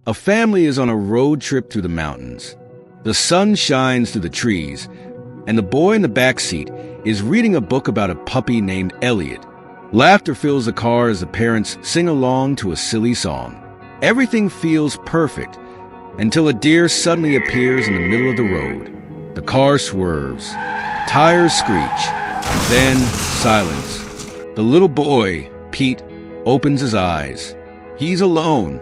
A family is on a road trip through the mountains. The sun shines through the trees, and the boy in the back seat is reading a book about a puppy named Elliot. Laughter fills the car as the parents sing along to a silly song. Everything feels perfect until a deer suddenly appears in the middle of the road. The car swerves. Tires screech. Then silence. The little boy, Pete, opens his eyes. He's alone.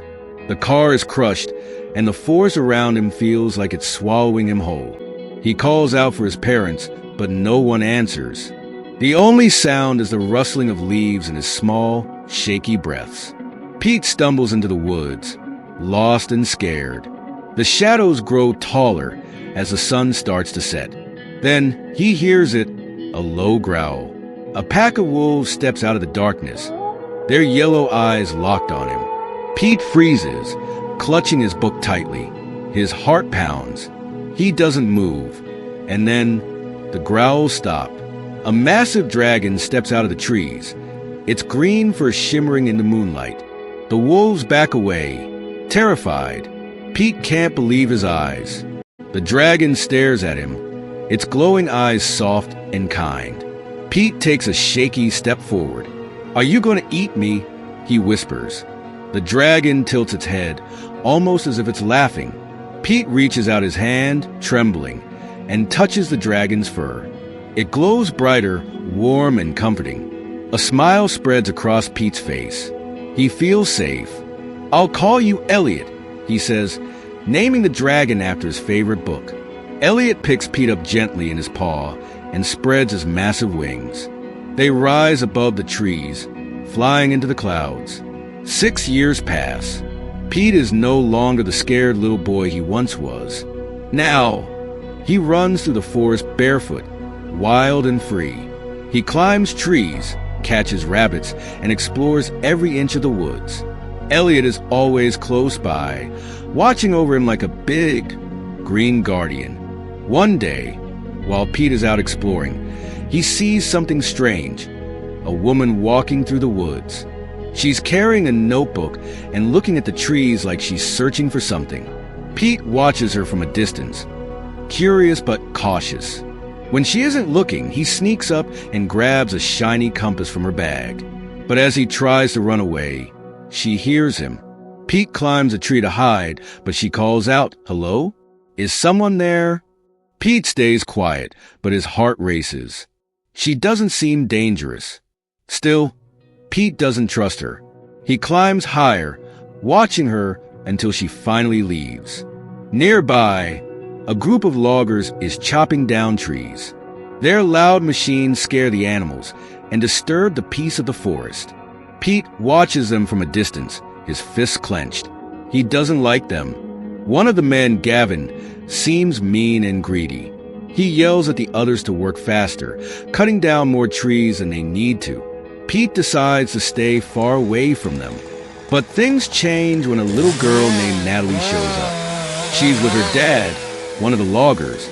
The car is crushed, and the forest around him feels like it's swallowing him whole. He calls out for his parents, but no one answers. The only sound is the rustling of leaves and his small, shaky breaths. Pete stumbles into the woods, lost and scared. The shadows grow taller as the sun starts to set. Then he hears it, a low growl. A pack of wolves steps out of the darkness, their yellow eyes locked on him. Pete freezes, clutching his book tightly. His heart pounds. He doesn't move. And then the growls stop. A massive dragon steps out of the trees, its green fur shimmering in the moonlight. The wolves back away, terrified. Pete can't believe his eyes. The dragon stares at him, its glowing eyes soft and kind. Pete takes a shaky step forward. "Are you going to eat me?" he whispers. The dragon tilts its head, almost as if it's laughing. Pete reaches out his hand, trembling, and touches the dragon's fur. It glows brighter, warm, and comforting. A smile spreads across Pete's face. He feels safe. "I'll call you Elliot," he says, naming the dragon after his favorite book. Elliot picks Pete up gently in his paw and spreads his massive wings. They rise above the trees, flying into the clouds. 6 years pass. Pete is no longer the scared little boy he once was. Now, he runs through the forest barefoot, wild and free. He climbs trees, catches rabbits, and explores every inch of the woods. Elliot is always close by, watching over him like a big, green guardian. One day, while Pete is out exploring, he sees something strange. A woman walking through the woods. She's carrying a notebook and looking at the trees like she's searching for something. Pete watches her from a distance, curious but cautious. When she isn't looking, he sneaks up and grabs a shiny compass from her bag. But as he tries to run away, she hears him. Pete climbs a tree to hide, but she calls out, "Hello? Is someone there?" Pete stays quiet, but his heart races. She doesn't seem dangerous. Still, Pete doesn't trust her. He climbs higher, watching her until she finally leaves. Nearby, a group of loggers is chopping down trees. Their loud machines scare the animals and disturb the peace of the forest. Pete watches them from a distance, his fists clenched. He doesn't like them. One of the men, Gavin, seems mean and greedy. He yells at the others to work faster, cutting down more trees than they need to. Pete decides to stay far away from them. But things change when a little girl named Natalie shows up. She's with her dad, one of the loggers,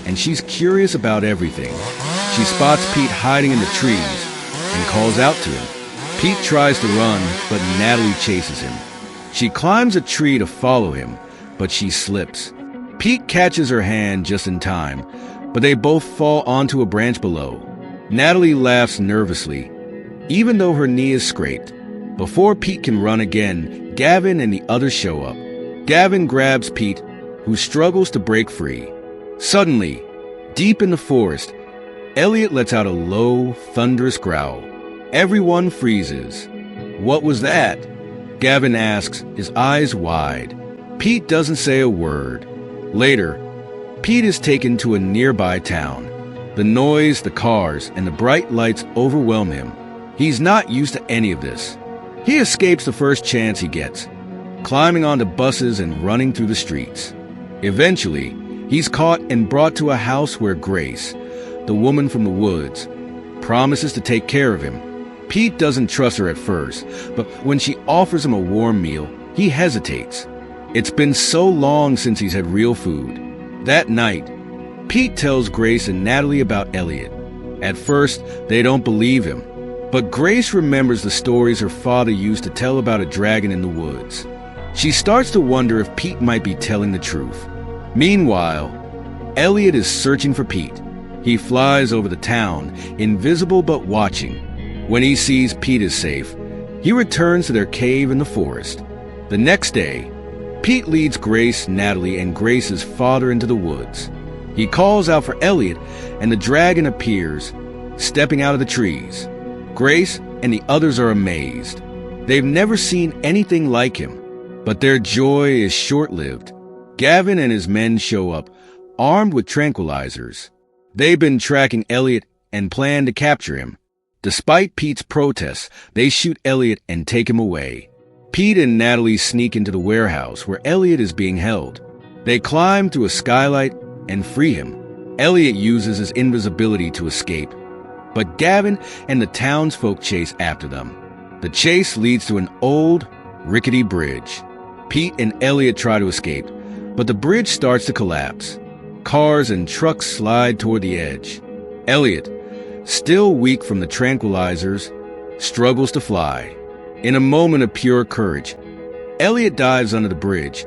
and she's curious about everything. She spots Pete hiding in the trees and calls out to him. Pete tries to run, but Natalie chases him. She climbs a tree to follow him, but she slips. Pete catches her hand just in time, but they both fall onto a branch below. Natalie laughs nervously, even though her knee is scraped. Before Pete can run again, Gavin and the others show up. Gavin grabs Pete, who struggles to break free. Suddenly, deep in the forest, Elliot lets out a low, thunderous growl. Everyone freezes. "What was that?" Gavin asks, his eyes wide. Pete doesn't say a word. Later, Pete is taken to a nearby town. The noise, the cars, and the bright lights overwhelm him. He's not used to any of this. He escapes the first chance he gets, climbing onto buses and running through the streets. Eventually, he's caught and brought to a house where Grace, the woman from the woods, promises to take care of him. Pete doesn't trust her at first, but when she offers him a warm meal, he hesitates. It's been so long since he's had real food. That night, Pete tells Grace and Natalie about Elliot. At first, they don't believe him, but Grace remembers the stories her father used to tell about a dragon in the woods. She starts to wonder if Pete might be telling the truth. Meanwhile, Elliot is searching for Pete. He flies over the town, invisible but watching. When he sees Pete is safe, he returns to their cave in the forest. The next day, Pete leads Grace, Natalie, and Grace's father into the woods. He calls out for Elliot, and the dragon appears, stepping out of the trees. Grace and the others are amazed. They've never seen anything like him, but their joy is short-lived. Gavin and his men show up, armed with tranquilizers. They've been tracking Elliot and plan to capture him. Despite Pete's protests, they shoot Elliot and take him away. Pete and Natalie sneak into the warehouse where Elliot is being held. They climb through a skylight and free him. Elliot uses his invisibility to escape, but Gavin and the townsfolk chase after them. The chase leads to an old, rickety bridge. Pete and Elliot try to escape, but the bridge starts to collapse. Cars and trucks slide toward the edge. Elliot, still weak from the tranquilizers, struggles to fly. In a moment of pure courage, Elliot dives under the bridge,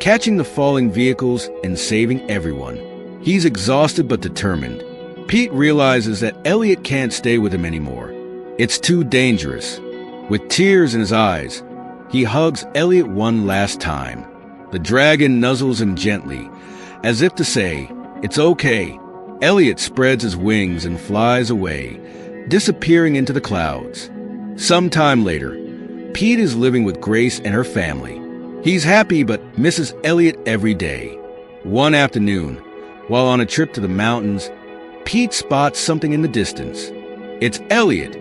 catching the falling vehicles and saving everyone. He's exhausted but determined. Pete realizes that Elliot can't stay with him anymore. It's too dangerous. With tears in his eyes, he hugs Elliot one last time. The dragon nuzzles him gently, as if to say, "It's okay." Elliot spreads his wings and flies away, disappearing into the clouds. Sometime later, Pete is living with Grace and her family. He's happy but misses Elliot every day. One afternoon, while on a trip to the mountains, Pete spots something in the distance. It's Elliot,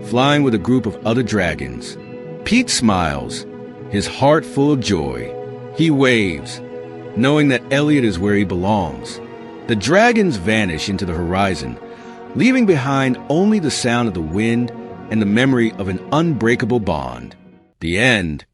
flying with a group of other dragons. Pete smiles, his heart full of joy. He waves, knowing that Elliot is where he belongs. The dragons vanish into the horizon, leaving behind only the sound of the wind and the memory of an unbreakable bond. The end.